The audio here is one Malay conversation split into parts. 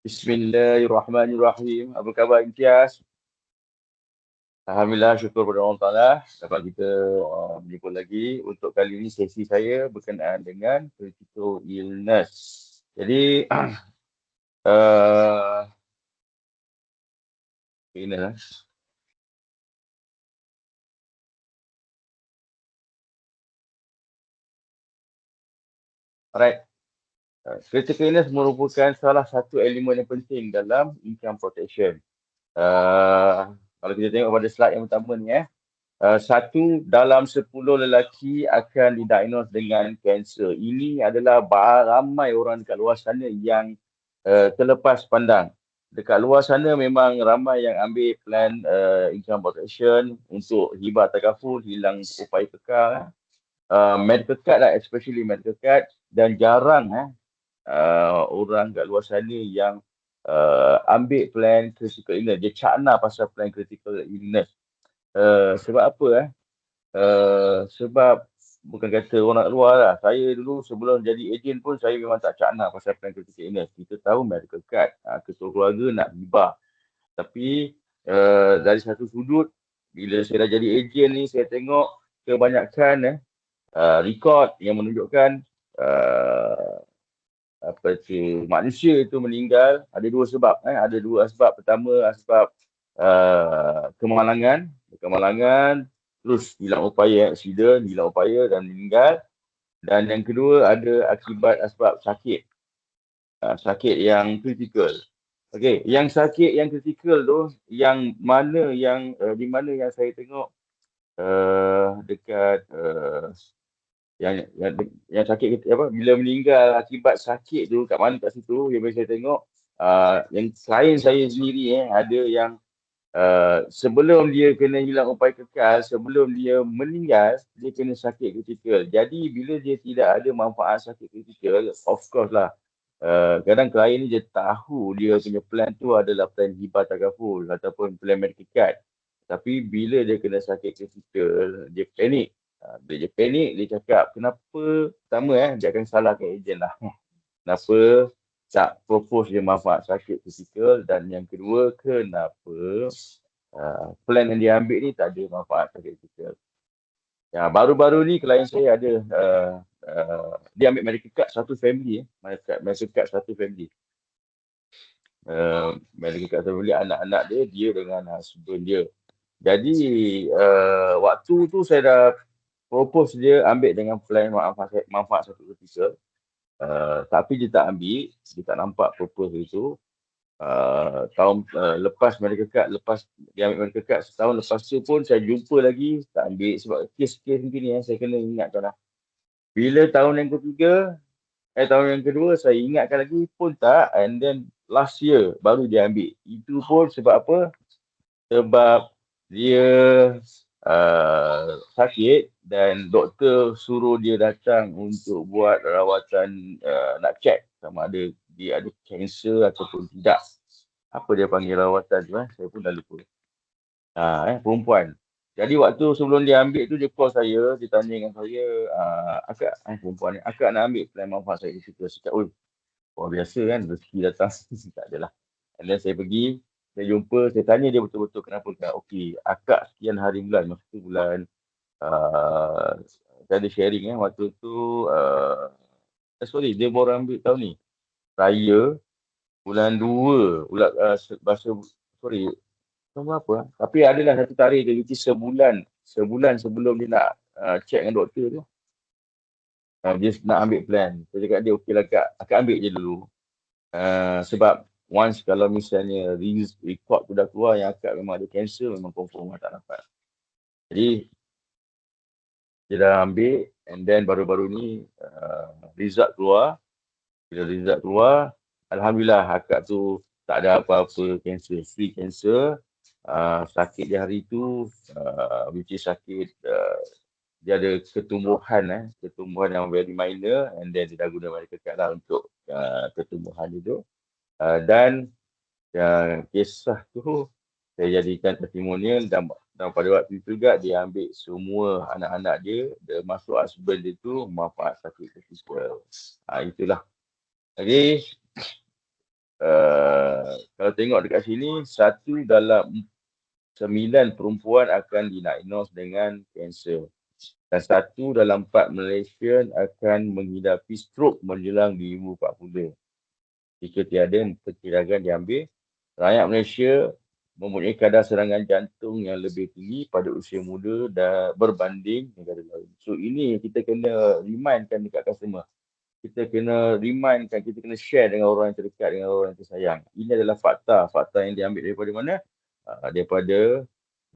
Bismillahirrahmanirrahim. Apa khabar Imtiaz? Alhamdulillah, syukur pada Allah Ta'ala dapat kita berjumpa lagi. Untuk kali ini sesi saya berkenaan dengan critical illness. Jadi, illness. Alright. Critical illness merupakan salah satu elemen yang penting dalam income protection. Kalau kita tengok pada slide yang pertama ni, 1 dalam 10 lelaki akan didiagnose dengan kanser. Ini adalah ramai orang dekat luar sana yang terlepas pandang. Dekat luar sana memang ramai yang ambil plan income protection untuk hibah takaful, hilang upaya kekal. Medical card lah, especially medical card. Dan jarang orang dekat luar sana yang ambil plan critical illness. Dia cakna pasal plan critical illness. Sebab apa? Sebab bukan kata orang luar lah. Saya dulu sebelum jadi ejen pun saya memang tak cakna pasal plan critical illness. Kita tahu medical card, ketua keluarga nak hibah. Tapi dari satu sudut, bila saya dah jadi ejen ni, saya tengok kebanyakan rekod yang menunjukkan manusia itu meninggal ada 2 sebab. Ada 2 sebab. Pertama sebab kemalangan, terus hilang upaya, aksiden, hilang upaya dan meninggal. Dan yang kedua ada akibat sebab sakit. Sakit yang kritikal. Okey, yang sakit yang kritikal tu yang mana yang di mana yang saya tengok dekat yang sakit apa bila meninggal akibat sakit tu kat mana kat situ yang saya tengok yang klien saya sendiri ada yang sebelum dia kena hilang upaya kekal, sebelum dia meninggal, dia kena sakit kritikal. Jadi bila dia tidak ada manfaat sakit kritikal, of course lah, kadang klien ni dia tahu dia punya plan tu adalah plan hibah takaful ataupun plan medical card. Tapi bila dia kena sakit kritikal, dia panik. Bila dia panik, dia cakap, kenapa, pertama dia akan salahkan ejen lah. Kenapa tak propose dia manfaat sakit kritikal, dan yang kedua, kenapa plan yang dia ambil ni tak ada manfaat sakit kritikal. Ya, baru-baru ni klien saya ada dia ambil medical card satu family, medical card satu family. Medical card satu family, anak-anak dia dengan husband dia. Jadi waktu tu saya dah propose dia ambil dengan plan manfaat sakit kritikal. Tapi dia tak ambil, dia tak nampak proposal itu. Tahun lepas medical card, lepas dia ambil medical card, setahun lepas tu pun saya jumpa lagi, tak ambil sebab kes-kes macam ni saya kena ingatkan lah. Bila tahun yang ketiga, tahun yang kedua saya ingatkan lagi pun tak, and then last year baru dia ambil. Itu pun sebab apa? Sebab dia sakit dan doktor suruh dia datang untuk buat rawatan, nak check sama ada dia ada kanser ataupun tidak. Apa dia panggil rawatan tu? Saya pun dah lupa. Perempuan. Jadi waktu sebelum dia ambil tu dia call saya, dia tanya dengan saya, akak, perempuan ni, akak nak ambil plan manfaat saya. Saya cakap, luar biasa kan, rezeki datang. Tak adalah. And then saya pergi, saya jumpa, saya tanya dia betul-betul kenapa tak. Okey, akak sekian hari bulan, masa tu bulan, saya ada sharing waktu tu, dia baru ambil tahun ni. Raya, bulan 2, bahasa, tahun berapa? Tapi adalah satu tarikh dia, which is sebulan sebelum dia nak check dengan doktor tu. Dia nak ambil plan. Saya cakap dia, okey lah akak ambil je dulu. Sebab once kalau misalnya report tu dah keluar yang akak memang ada kanser, memang confirm tak dapat. Jadi dia dah ambil, and then baru-baru ni result keluar. Bila result keluar, alhamdulillah akak tu tak ada apa-apa kanser, free kanser. Sakit dia hari tu, which is sakit, dia ada ketumbuhan yang very minor, and then dia dah guna medical card lah untuk ketumbuhan itu. Dan kisah tu saya jadikan testimonial, dan pada waktu itu juga dia ambil semua anak-anak dia, masuk husband dia tu manfaat sakit kritikal. Itulah. Okay. kalau tengok dekat sini, 1 dalam 9 perempuan akan didiagnose dengan kanser. Dan 1 dalam 4 Malaysian akan menghidapi stroke menjelang 2040. Jika tiada perkiraan diambil, rakyat Malaysia mempunyai kadar serangan jantung yang lebih tinggi pada usia muda dan berbanding negara lain. So ini kita kena remindkan dekat customer. Kita kena remindkan, kita kena share dengan orang yang terdekat, dengan orang yang tersayang. Ini adalah fakta. Fakta yang diambil daripada mana? Daripada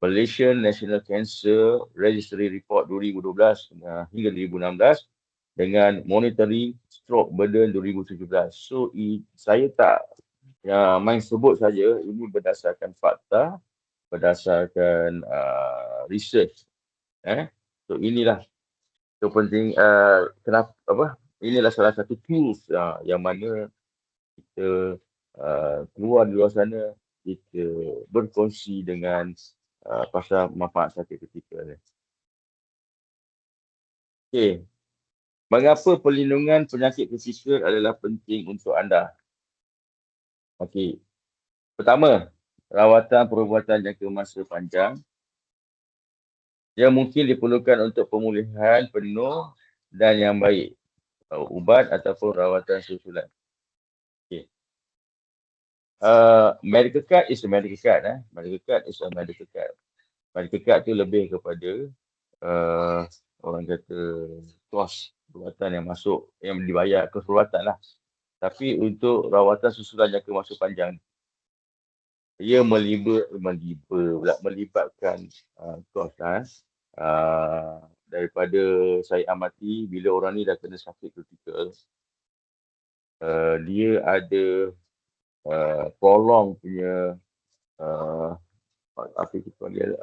Malaysian National Cancer Registry Report 2012 hingga 2016 dengan monitoring stroke burden 2017. So saya tak main sebut saja, ini berdasarkan fakta, berdasarkan research. So inilah kepenting kenapa inilah salah satu tools yang mana kita keluar di luar sana, kita berkongsi dengan pasal manfaat sakit ketika ni. Okey. Mengapa perlindungan penyakit ketika adalah penting untuk anda? Okey. Pertama, rawatan perubatan jangka masa panjang yang mungkin diperlukan untuk pemulihan penuh dan yang baik. Ubat ataupun rawatan susulan. Okay. Medical card is a medical card. Medical card is a medical card. Medical card tu lebih kepada orang kata kos perubatan yang masuk, yang dibayar kos perubatan lah. Tapi untuk rawatan susulan jangka masa panjang, ia melibatkan kos daripada saya amati bila orang ni dah kena sakit kritikal, dia ada prolong punya apa kita panggil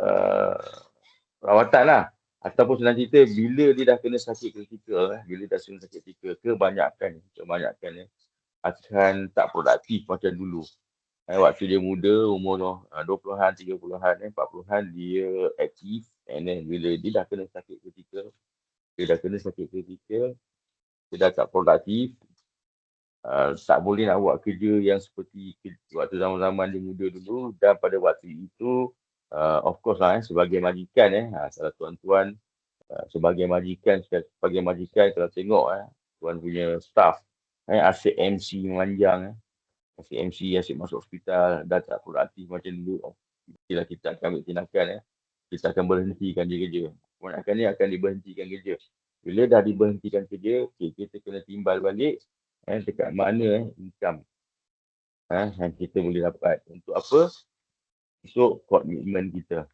rawatan lah. Ataupun senang cerita, bila dia dah kena sakit kritikal, bila dah kena sakit kritikal, kebanyakan akan tak produktif macam dulu. Waktu dia muda, umur 20-an, 30-an, 40-an, dia aktif. And then bila dia dah kena sakit kritikal, dia dah tak produktif, tak boleh nak buat kerja yang seperti waktu zaman-zaman dia muda dulu. Dan pada waktu itu, of course lah, sebagai majikan, salah tuan-tuan, sebagai majikan kalau tengok tuan punya staff, asyik MC memanjang, asyik masuk hospital, dah tak produktif macam dulu. Mestilah kita akan ambil tindakan, kita akan berhentikan dia kerja. Kebanyakan ni akan diberhentikan kerja. Bila dah diberhentikan kerja, kita kena timbal balik dekat mana income yang kita boleh dapat. Untuk apa? Untuk komitmen kita.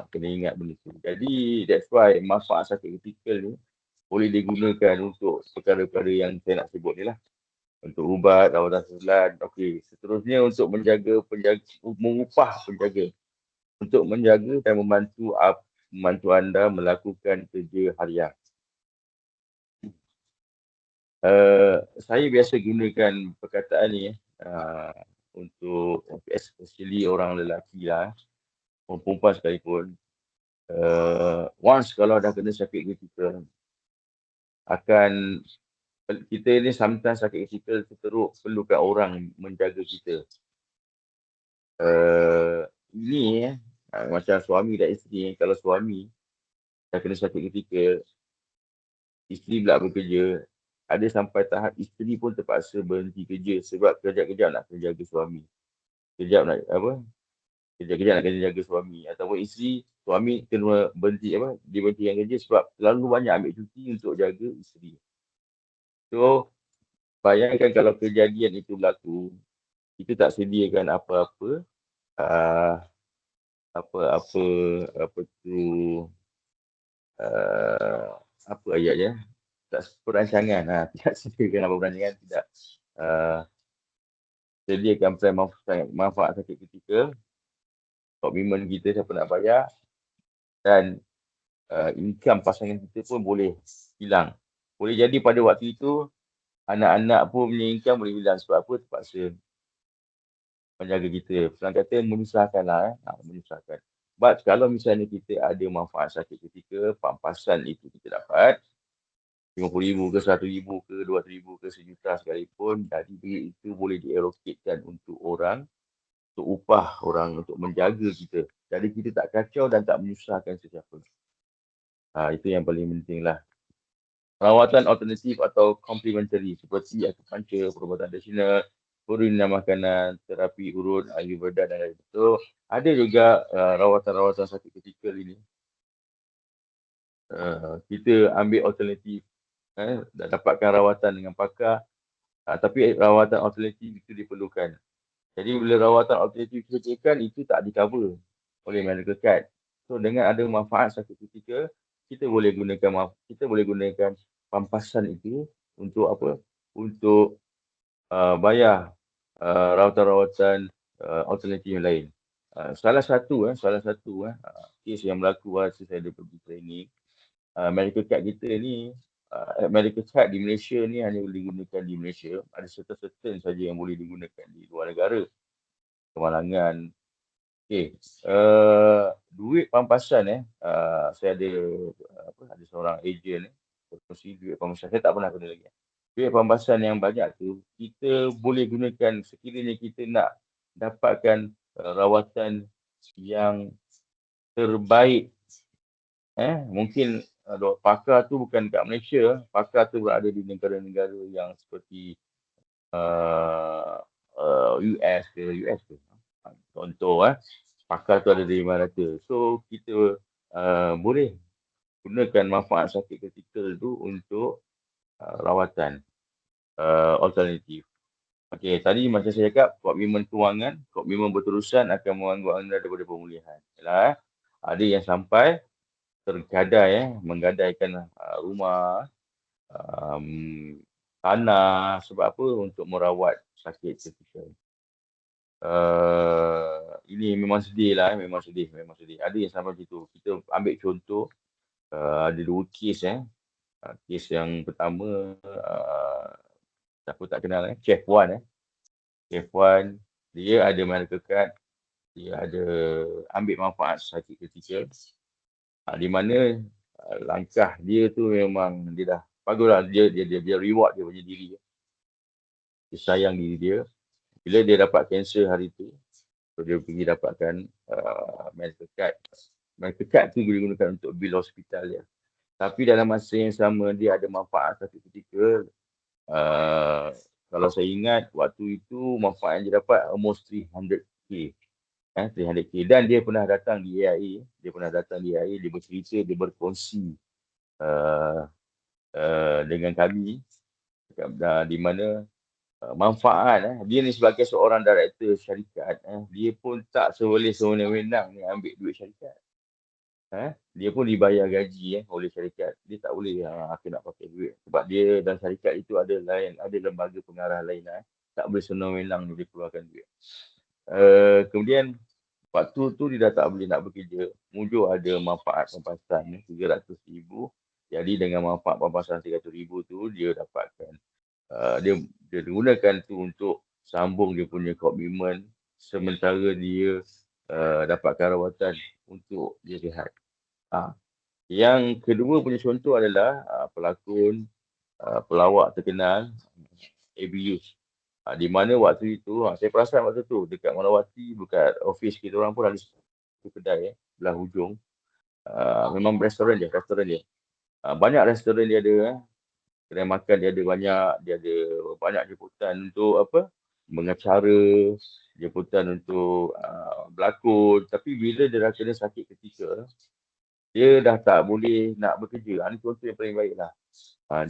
Kena ingat benda tu. Jadi that's why manfaat sakit kritikal ni boleh digunakan untuk perkara-perkara yang saya nak sebut ni lah. Untuk ubat, rawatan susulan. Okey, seterusnya untuk mengupah penjaga. Untuk menjaga dan membantu anda melakukan kerja harian. Saya biasa gunakan perkataan ni untuk especially orang lelaki lah, perempuan sekalipun. Once kalau dah kena sakit kritikal, kita ni sometimes sakit kritikal teruk perlukan orang menjaga kita. Ini macam suami dan isteri, kalau suami dah kena sakit kritikal, isteri pula bekerja, ada sampai tahap isteri pun terpaksa berhenti kerja sebab kejap-kejap nak kena jaga suami. Kejap nak kena jaga suami. Ataupun suami kena diberhentikan kerja sebab terlalu banyak ambil cuti untuk jaga isteri. So, bayangkan kalau kejadian itu berlaku, kita tak sediakan apa-apa ayatnya, tak perancangan, tidak sediakan apa perancangan, tidak sediakan plan manfaat sakit kritikal, komitmen kita siapa nak bayar, dan income pasangan kita pun boleh hilang. Boleh jadi pada waktu itu anak-anak pun punya income boleh hilang. Sebab apa? Terpaksa menjaga kita. Senang kata menyusahkan lah. Menyusahkan. But kalau misalnya kita ada manfaat sakit ketika pampasan itu kita dapat, RM50,000 ke RM100,000 ke RM200,000 ke RM1,000,000 sekalipun, jadi duit itu boleh diallocate untuk orang, untuk upah orang, untuk menjaga kita. Jadi kita tak kacau dan tak menyusahkan sesiapa. Itu yang paling penting lah. Rawatan alternatif atau complementary seperti acupuncture, perubatan tradisional, perumahan makanan, terapi urut, ayurveda dan lain-lain. So, ada juga rawatan-rawatan sakit kritikal ini. Kita ambil alternatif, dah dapatkan rawatan dengan pakar, tapi rawatan alternatif itu diperlukan. Jadi bila rawatan alternatif dikerjakan, itu tak di-cover oleh medical card. So dengan ada manfaat sakit kritikal, kita boleh gunakan pampasan itu untuk apa? Untuk bayar rawatan-rawatan alternatif yang lain. Salah satu kes yang berlaku masa saya ada pergi training, medical card kita ni, medical card di Malaysia ni hanya boleh digunakan di Malaysia. Ada certain saja yang boleh digunakan di luar negara. Kemalangan. Okey, duit pampasan saya ada ada seorang ejen kongsi duit pampasan. Saya tak pernah guna lagi. Duit pampasan yang banyak tu kita boleh gunakan sekiranya kita nak dapatkan rawatan yang terbaik. Mungkin pakar tu bukan kat Malaysia, pakar tu berada di negara-negara yang seperti US ke. Contoh pakar tu ada di Malacca. So kita boleh gunakan manfaat sakit kritikal tu untuk rawatan alternatif. Okey, tadi macam saya cakap, komitmen kewangan, komitmen berterusan akan mengganggu anda daripada pemulihan. Yalah, ada yang sampai tergadai menggadaikan rumah, tanah, sebab apa? Untuk merawat sakit kritikal. Ini memang sedih lah, memang sedih. Ada yang sampai situ. Kita ambil contoh, ada 2 kes. Kes yang pertama, siapa tak kenal, Chef Wan. Chef Wan, dia ada medical card, dia ada ambil manfaat sakit kritikal. Di mana langkah dia tu memang dia dah baguslah, dia reward dia punya diri. Dia sayang diri dia. Bila dia dapat kanser hari tu, so dia pergi dapatkan medical card. Medical card tu boleh gunakan untuk bil hospital dia. Tapi dalam masa yang sama dia ada manfaat sakit kritikal. Kalau saya ingat waktu itu manfaat yang dia dapat almost 300k. 300k. Dan dia pernah datang di AIA. Dia bercerita, dia berkongsi dengan kami di mana manfaat dia ni sebagai seorang director syarikat, dia pun tak seboleh sewenang-wenang ni ambil duit syarikat. Dia pun dibayar gaji oleh syarikat. Dia tak boleh aku nak pakai duit sebab dia dan syarikat itu ada lembaga pengarah lain. Tak boleh senang-wenang dia keluarkan duit. Kemudian waktu tu dia dah tak boleh nak bekerja. Mujur ada manfaat pampasan RM300,000. Jadi dengan manfaat pampasan RM300,000 tu dia dapatkan dia gunakan tu untuk sambung dia punya komitmen sementara dia dapatkan rawatan untuk dia sihat. Yang kedua punya contoh adalah pelakon, pelawak terkenal, Abuse. Di mana waktu itu, saya perasan waktu tu dekat Malawati, dekat office kita orang pun ada satu kedai belah hujung. Memang restoran dia. Banyak restoran dia ada. Kedai makan dia ada banyak jemputan untuk mengacara, jemputan untuk berlakon. Tapi bila dia dah kena sakit kritikal, dia dah tak boleh nak bekerja. Ini contoh yang paling baik lah.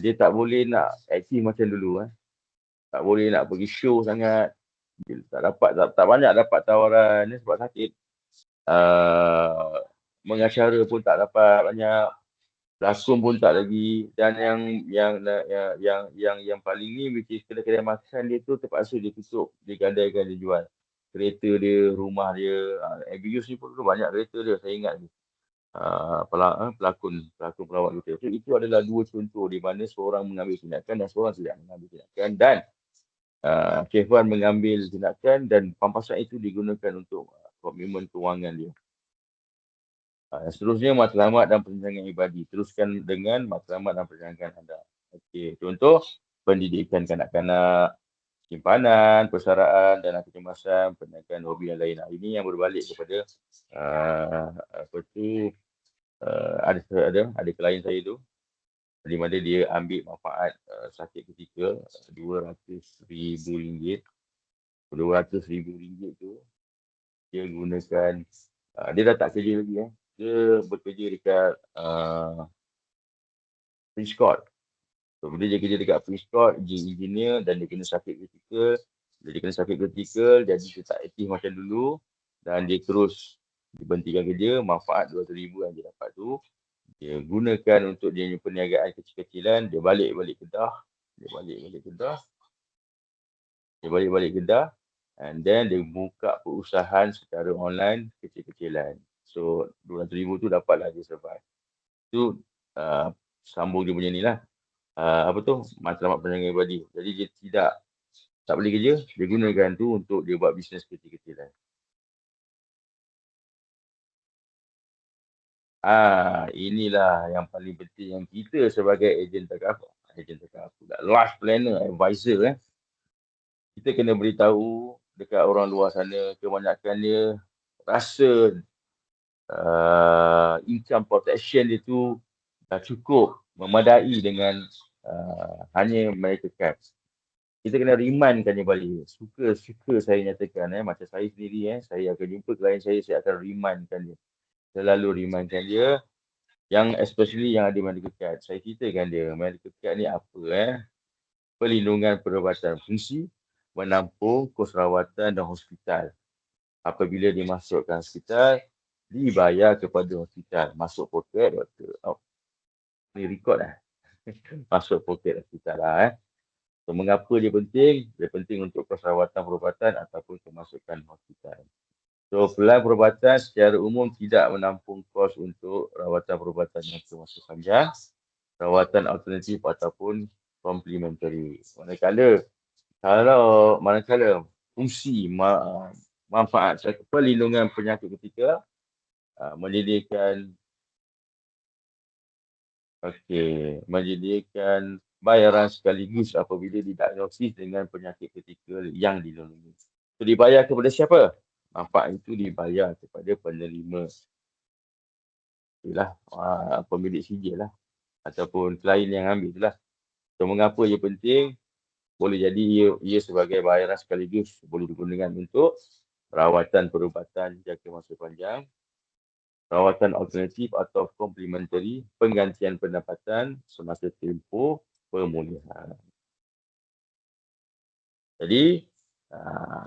Dia tak boleh nak aktif macam dulu. Tak boleh nak pergi show sangat. Dia tak banyak dapat tawaran sebab sakit. Mengacara pun tak dapat banyak. Lakon pun tak lagi. Dan yang paling ni, which is kedai makan dia tu terpaksa dia tutup. Dia gadaikan, dia jual kereta dia, rumah dia. Abuse ni pun banyak kereta dia, saya ingat ni. Pelakon pelawak kita. So, itu adalah 2 contoh di mana seorang mengambil tindakan dan seorang tidak mengambil tindakan. Dan Chef Wan mengambil tindakan dan pampasan itu digunakan untuk komitmen kewangan dia. Seterusnya matlamat dan perbincangan ibadi. Teruskan dengan matlamat dan perbincangan anda. Okey, contoh pendidikan kanak-kanak, simpanan, persaraan, dana kecemasan, pendidikan hobi yang lain. Ini yang berbalik kepada apa tu, ada klien saya tu, di mana dia ambil manfaat sakit ketika RM200,000. RM200,000 tu dia gunakan, dia dah tak kerja lagi. Dia bekerja dekat Prince Court. So, bila dia kerja dekat Prince Court, dia engineer dan dia kena sakit kritikal. Dia kena sakit kritikal, jadi dia tak aktif macam dulu dan dia terus diberhentikan kerja. Manfaat RM200,000 yang dia dapat tu, dia gunakan untuk dia punya perniagaan kecil-kecilan. Dia balik-balik Kedah. Dia balik-balik Kedah and then dia buka perusahaan secara online kecil-kecilan. So, RM200,000 tu dapatlah dia survive. Tu sambung dia punya ni lah. Apa tu, matlamat perniagaan pribadi. Jadi dia tak boleh kerja, dia gunakan tu untuk dia buat bisnes kecil-kecilan. Inilah yang paling penting yang kita sebagai ejen takaful pula, life planner, advisor kita kena beritahu dekat orang luar sana, kebanyakan dia rasa income protection dia tu dah cukup memadai dengan hanya mereka cash. Kita kena remindkan dia balik. Suka saya nyatakan, macam saya sendiri, saya akan jumpa klien saya akan remindkan dia. Selalu remindkan dia, yang especially yang ada medical card. Saya ceritakan dia, medical card ni apa, perlindungan perubatan fungsi, menampung kos rawatan dan hospital. Apabila dimasukkan hospital, dibayar kepada hospital. Masuk poket doktor. Ni record masuk poket hospital lah. So, mengapa dia penting? Dia penting untuk kos rawatan perubatan ataupun kemasukan hospital. So, pelan perubatan secara umum tidak menampung kos untuk rawatan perubatan yang bermasa panjang, rawatan alternatif ataupun complementary. Manakala fungsi manfaat perlindungan penyakit ketika menyediakan bayaran sekaligus apabila didiagnosis dengan penyakit kritikal yang dilindungi. So, dibayar kepada siapa? Manfaat itu dibayar kepada penerima. Itulah pemilik sijil lah ataupun klien yang ambil itulah. So, mengapa ia penting? Boleh jadi ia sebagai bayaran sekaligus boleh digunakan untuk rawatan perubatan jangka masa panjang, rawatan alternatif atau complementary, penggantian pendapatan semasa tempoh pemulihan. Jadi,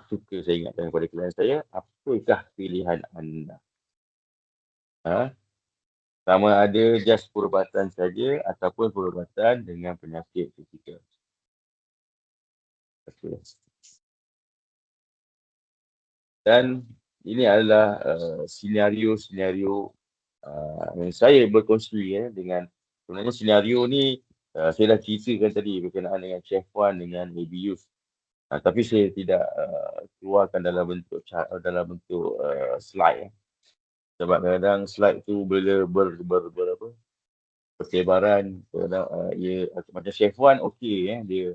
suka saya ingatkan kepada klien saya, apakah pilihan anda? Sama ada just perubatan saja ataupun perubatan dengan penyakit kritikal. Dan ini adalah senario-senario yang saya berkongsi dengan, sebenarnya senario ni saya dah ceritakan tadi berkenaan dengan Chef Wan dengan ABUs. Tapi saya tidak keluarkan dalam bentuk slide. Sebab kadang-kadang slide tu bila persebaran, ia macam Chef Wan okey, dia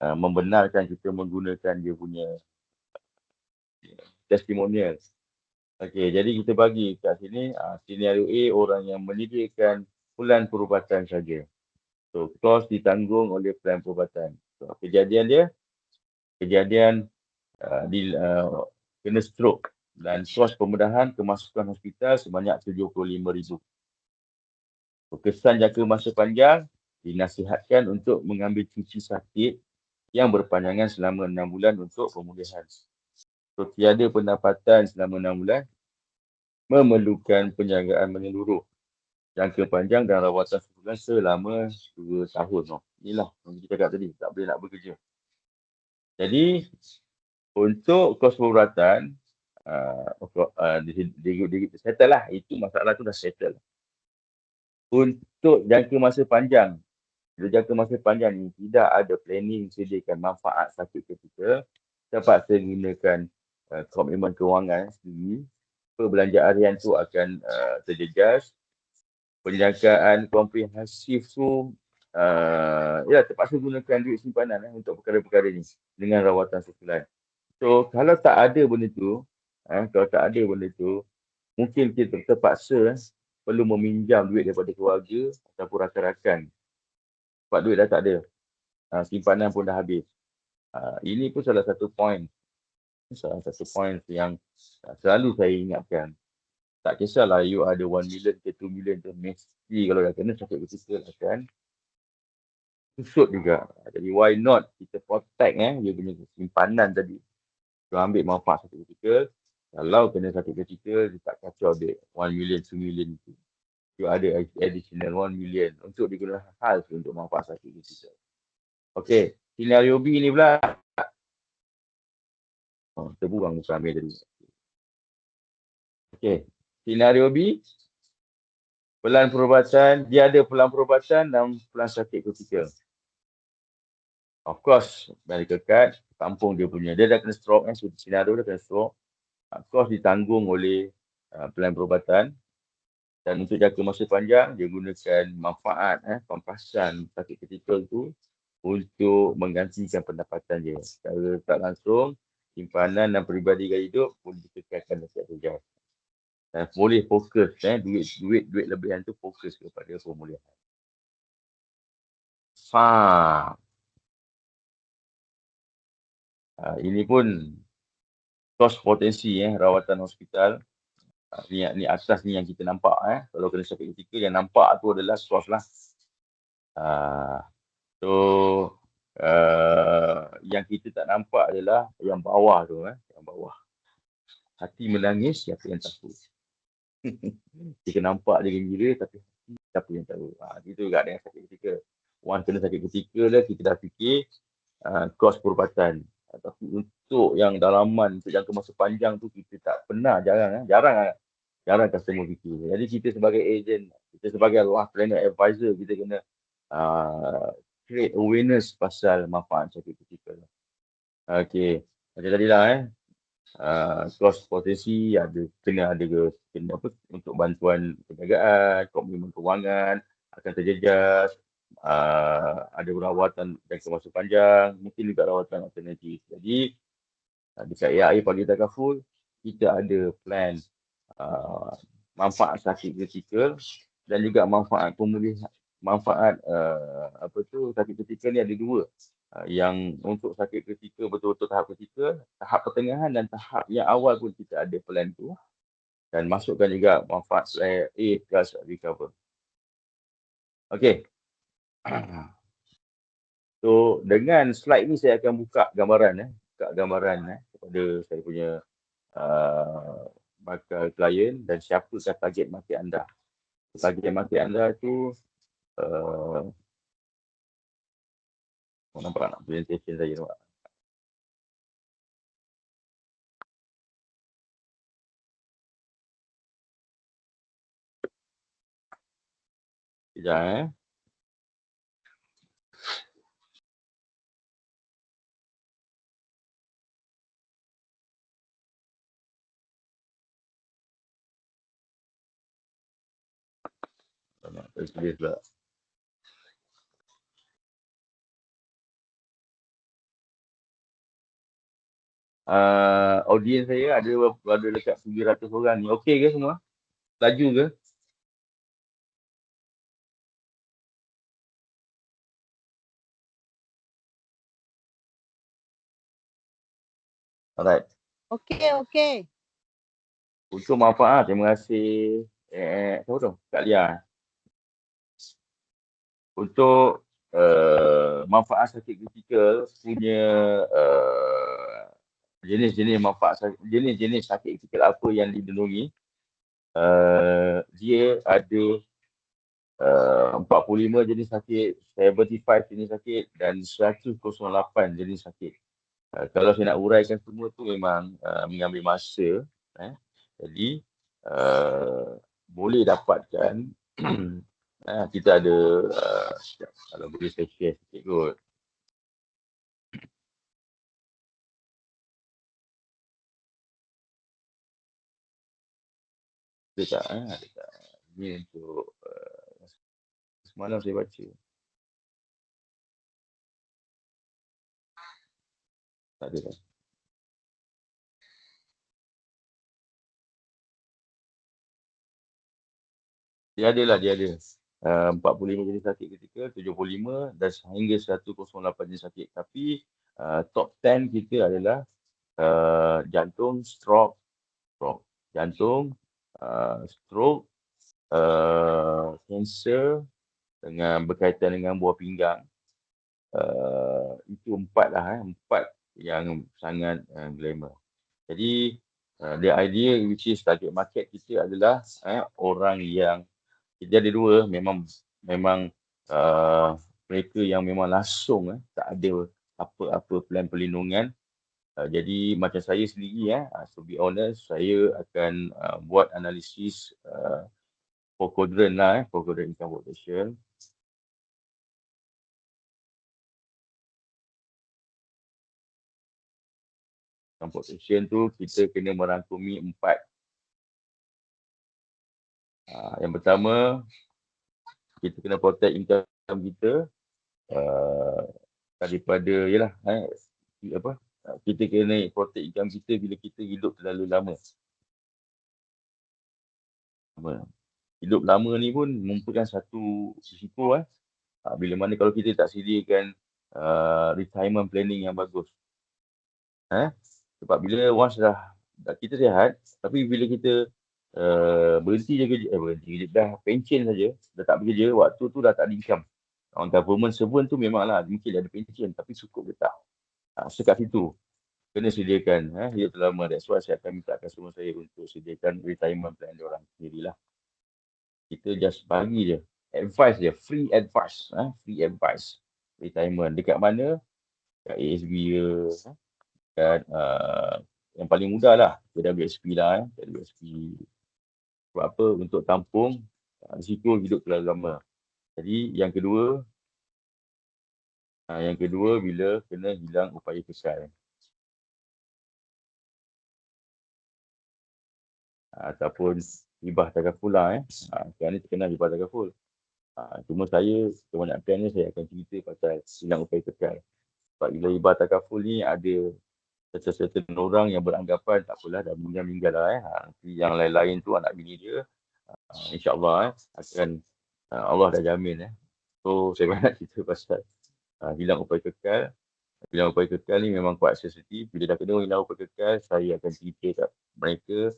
membenarkan kita menggunakan dia punya testimonial. Okey, jadi kita bagi kat sini senario A, orang yang menyediakan pelan perubatan saja. So, kos ditanggung oleh pelan perubatan. So, kejadian kena stroke dan kos pembedahan kemasukan hospital sebanyak RM75,000. So, kesan jangka masa panjang dinasihatkan untuk mengambil cuti sakit yang berpanjangan selama 6 bulan untuk pemulihan. So, tiada pendapatan selama 6 bulan, memerlukan penjagaan menyeluruh, jangka panjang dan rawatan sebulan selama 2 tahun. Inilah yang kita cakap tadi, tak boleh nak bekerja. Jadi, untuk kos perubatan, settle lah. Itu masalah tu dah settle. Untuk jangka masa panjang, bila jangka masa panjang ni tidak ada planning sediakan manfaat sakit ketika, terpaksa gunakan komitmen kewangan sendiri, perbelanjaan harian tu akan terjejas, penjagaan komprehensif tu ya terpaksa gunakan duit simpanan untuk perkara-perkara ni dengan rawatan susulan. So kalau tak ada benda tu, mungkin kita terpaksa perlu meminjam duit daripada keluarga ataupun rakan-rakan. Sebab duit dah tak ada. Simpanan pun dah habis. Ini pun salah satu point yang selalu saya ingatkan. Tak kisahlah you ada 1 million ke 2 million tu, mesti kalau dah kena sakit kritikal akan susut juga. Jadi why not kita protect dia punya simpanan tadi. You ambil manfaat sakit kritikal. Kalau kena sakit kritikal, dia tak kacau duit 1 million, 2 million tu. You ada additional 1 million untuk digunakan hal untuk manfaat sakit kritikal. Okay, senario B ni pula. Terbuang muka ambil tadi. Okay, senario B. Pelan perubatan, dia ada pelan perubatan dan pelan sakit kritikal. Of course, medical card, tampung dia punya. Dia dah kena stroke, senario dia kena stroke. Of course, ditanggung oleh pelan perubatan. Dan untuk jangka masa panjang, dia gunakan manfaat pampasan sakit kritikal tu untuk menggantikan pendapatan dia. Secara tak langsung, simpanan dan peribadi gaya hidup boleh dikekalkan setiap kerja. Dan boleh fokus, duit lebihan tu fokus kepada pemulihan. Ini pun kos potensi rawatan hospital. Ni atas ni yang kita nampak. Kalau kena sakit kritikal, yang nampak tu adalah kos lah. So yang kita tak nampak adalah yang bawah tu. Yang bawah. Hati menangis, siapa yang takut. Kita nampak dia gembira, tapi siapa yang tahu. Itu juga dengan sakit kritikal. Once kena sakit kritikal lah, kita dah fikir kos perubatan. Tapi untuk yang dalaman, untuk jangka masa panjang tu, kita tak pernah, jarang customer fikir. Jadi kita sebagai agent, kita sebagai life planner advisor, kita kena create awareness pasal manfaat sakit kritikal. Okay, macam tadi lah kos potensi kena apa untuk bantuan penjagaan, komitmen kewangan akan terjejas, ada rawatan jangka masa panjang, mungkin juga rawatan alternatif. Jadi dekat AIA Pagi Takaful, kita ada plan manfaat sakit kritikal dan juga manfaat pemulihan, manfaat sakit kritikal ni ada dua. Yang untuk sakit kritikal betul-betul tahap kritikal, tahap pertengahan dan tahap yang awal pun kita ada plan tu. Dan masukkan juga manfaat A plus recover. Okay. So dengan slide ni saya akan buka gambaran kepada saya punya bakal klien dan siapakah target market anda. Target market anda tu nampak nak presentation saya nampak. Sekejap nak tulis pula. Audiens saya ada dekat 700 orang ni. Okey ke semua? Laju ke? Alright. Okey. Untuk manfaat, terima kasih. Siapa tu? Kak Lia. Untuk manfaat sakit kritikal punya jenis-jenis manfaat, jenis-jenis sakit kritikal apa yang dilindungi, dia ada 45 jenis sakit, 75 jenis sakit dan 108 jenis sakit. Kalau saya nak uraikan semua tu memang mengambil masa. Jadi boleh dapatkan kita ada kalau boleh saya share sikit kot. Ada tak? Ada tak? Ini untuk semalam saya baca. Tak ada. Dia ada lah, dia ada. 45 jenis sakit ketika, 75 dan hingga 108 jenis sakit. Tapi top 10 kita adalah jantung, stroke, jantung, stroke, kanser dengan berkaitan dengan buah pinggang. Itu empat lah, empat yang sangat glamour. Jadi the idea which is target market kita adalah orang yang kita ada dua, memang mereka yang memang langsung tak ada apa-apa plan perlindungan. Jadi macam saya sendiri to be honest, saya akan buat analisis 4 quadrant lah, 4 quadrant income protection. Income protection tu kita kena merangkumi 4. Yang pertama, kita kena protect income kita daripada kita kena protect income kita bila kita hidup terlalu lama. Hidup lama ni pun merupakan satu risiko bila mana kalau kita tak sediakan retirement planning yang bagus. Sebab bila once dah kita sihat, tapi bila kita berhenti je kerja, dah pension saja, dah tak bekerja, waktu tu dah tak ada income. Orang government servant tu memanglah mungkin ada pension, tapi cukup ke tak? Sekat situ kena sediakan hidup terlama. That's why saya akan minta customer saya untuk sediakan retirement plan dia orang sendirilah. Kita just bagi je advice je, free advice, free advice retirement. Dekat mana? Kat ASB ke, kat yang paling mudah lah, WSP lah, WSP. Sebab apa? Untuk tampung risiko hidup terlalu lama. Jadi yang kedua bila kena hilang upaya kekal. Ataupun hibah takaful lah. Sekarang ni terkenal hibah takaful. Cuma saya, kebanyakannya saya akan cerita pasal hilang upaya kekal. Sebab bila hibah takaful ni ada certain orang yang beranggapan tak apalah, dah meninggal lah. Yang lain-lain tu anak bini dia, insyaAllah akan Allah dah jamin. So saya banyak cerita pasal hilang upaya kekal. Hilang upaya kekal ni memang quite sensitive. Bila dah kena hilang upaya kekal, saya akan cerita kat mereka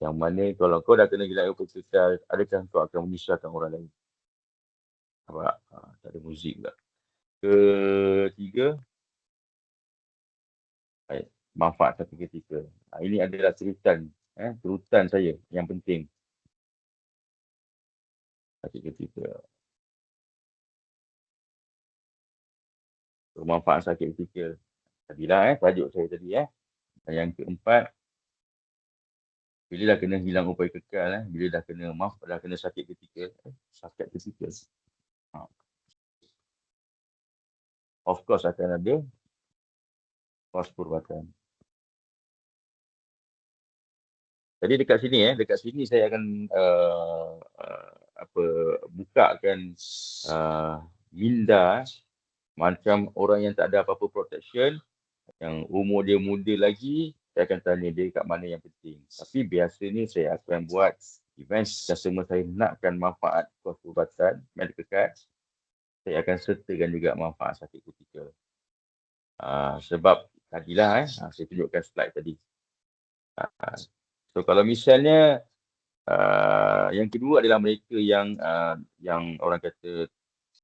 yang mana kalau kau dah kena hilang upaya kekal, adakah kau akan menyusahkan orang lain? Nampak? Tak ada muzik pula. Ketiga, manfaat satu ketika. Ini adalah terutan saya yang penting. Satu ketika. Manfaat sakit ketika. Tadilah tajuk saya tadi. Yang keempat, bila dah kena hilang upaya kekal, bila dah kena sakit ketika, of course akan ada kos perubatan. Jadi dekat sini saya akan bukakan minda macam orang yang tak ada apa-apa protection, yang umur dia muda lagi, saya akan tanya dia kat mana yang penting. Tapi biasanya saya akan buat event customer saya nakkan manfaat kos perubatan, medical card, saya akan sertakan juga manfaat sakit ketika. Sebab tadilah saya tunjukkan slide tadi. So kalau misalnya yang kedua adalah mereka yang orang kata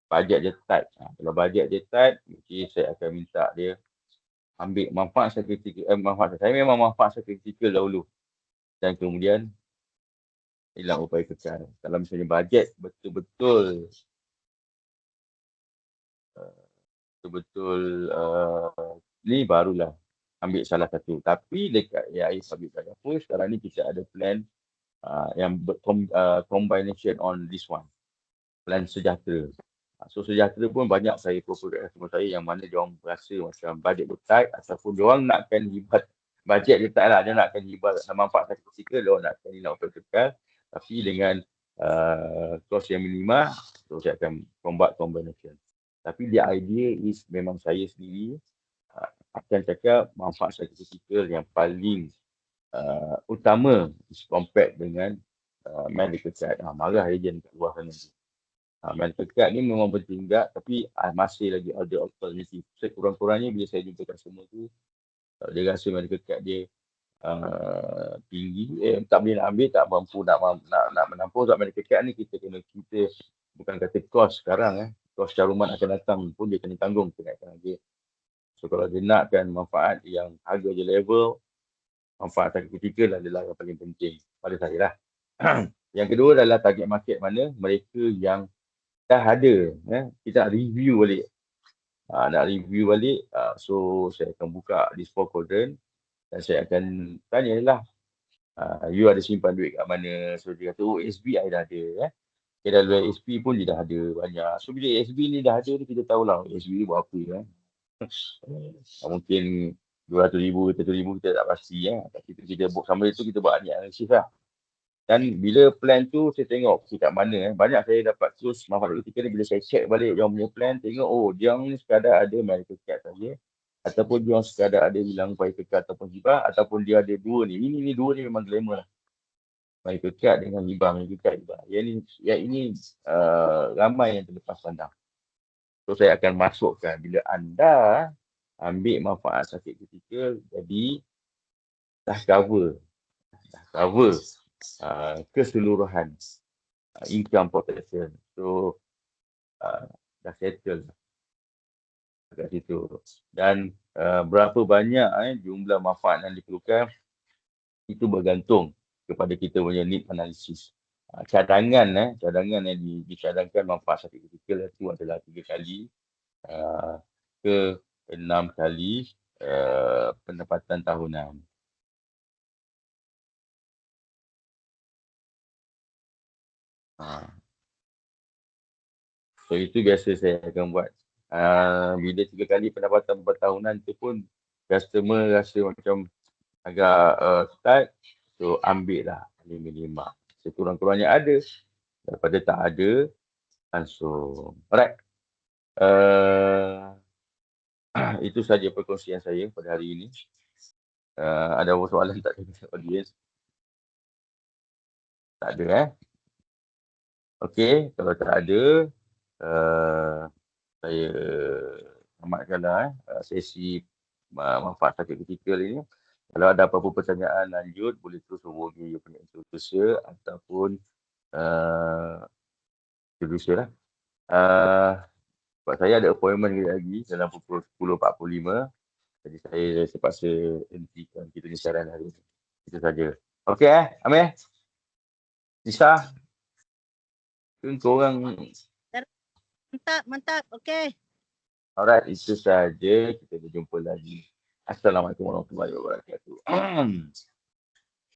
bajet dia tight. Kalau bajet dia tight, mungkin saya akan minta dia ambil manfaat sakit ketika. Saya memang manfaat sakit ketika dahulu. Dan kemudian hilang upaya kekal. Kalau misalnya bajet betul-betul ni barulah ambil salah satu. Tapi dekat AIS Public Takaful sekarang ni kita ada plan yang combination on this one. Plan sejahtera. So sejahtera pun banyak saya propose kat customer saya yang mana dia orang rasa macam bajet dia tight ataupun dia orang nakkan hibat bajet dia tight lah. Dia nakkan hibat manfaat sakit ketika, dia orang nakkan hilang upaya kekal tapi dengan kos yang minima. So saya akan combat combination. Tapi the idea is memang saya sendiri akan cakap manfaat psikotikal yang paling utama is compared dengan medical card. Marah agent kat luar sana. Medical card ni memang penting juga, tapi masih lagi ada alternatif. Sekurang-kurangnya bila saya jumpa customer tu, dia rasa medical card dia tinggi, tak boleh nak ambil, tak mampu nak menampung sebab medical card ni kita bukan kata kos sekarang, kos caruman akan datang pun dia kena tanggung kenaikan harga. So kalau dia nakkan manfaat yang harga je level, manfaat kritikal adalah yang paling penting pada saya lah. Yang kedua adalah target market mana, mereka yang dah ada, kita nak review balik. So saya akan buka this 4 quadrant dan saya akan tanya lah, you ada simpan duit kat mana? So dia kata, oh SB I dah ada. KWSP pun dia dah ada banyak. So bila SB ni dah ada ni, kita tahulah SB ni buat apa. Mungkin 200,000, 300,000 kita tak pasti. Tapi kita buat sama itu, kita buat analisis lah. Dan bila plan tu saya tengok kat mana. Banyak saya dapat terus manfaat ketika ni bila saya check balik dia punya plan, tengok dia ni sekadar ada medical card saja, ataupun dia sekadar ada hilang medical card ataupun hibah, ataupun dia ada dua ni. Ini dua ni memang glamour lah. Medical card dengan hibah, medical card hibah. Yang ini ramai yang terlepas pandang. So saya akan masukkan bila anda ambil manfaat sakit kritikal, jadi dah cover keseluruhan income protection. So dah settle kat situ. Dan berapa banyak jumlah manfaat yang diperlukan, itu bergantung kepada kita punya need analysis. Cadangan yang dicadangkan manfaat sakit kritikal itu adalah 3 kali ke 6 kali pendapatan tahunan. So itu biasa saya akan buat. Bila 3 kali pendapatan per tahunan tu pun customer rasa macam agak start, so ambil lah 5-5. Sekurang-kurangnya ada daripada tak ada langsung. Alright. Itu saja perkongsian saya pada hari ini. Ada soalan tak ada audience? Tak ada Okey, kalau tak ada, saya tamatkanlah sesi manfaat sakit kritikal ini. Kalau ada apa-apa pertanyaan lanjut, boleh terus hubungi you punya instructor ataupun producer lah. Sebab saya ada appointment lagi dalam pukul 10.45. Jadi saya terpaksa hentikan kita ni siaran hari ini. Itu saja. Okey Amir? Nisa? Korang... Mantap. Okey. Alright, itu saja. Kita berjumpa lagi. Assalamualaikum warahmatullahi wabarakatuh.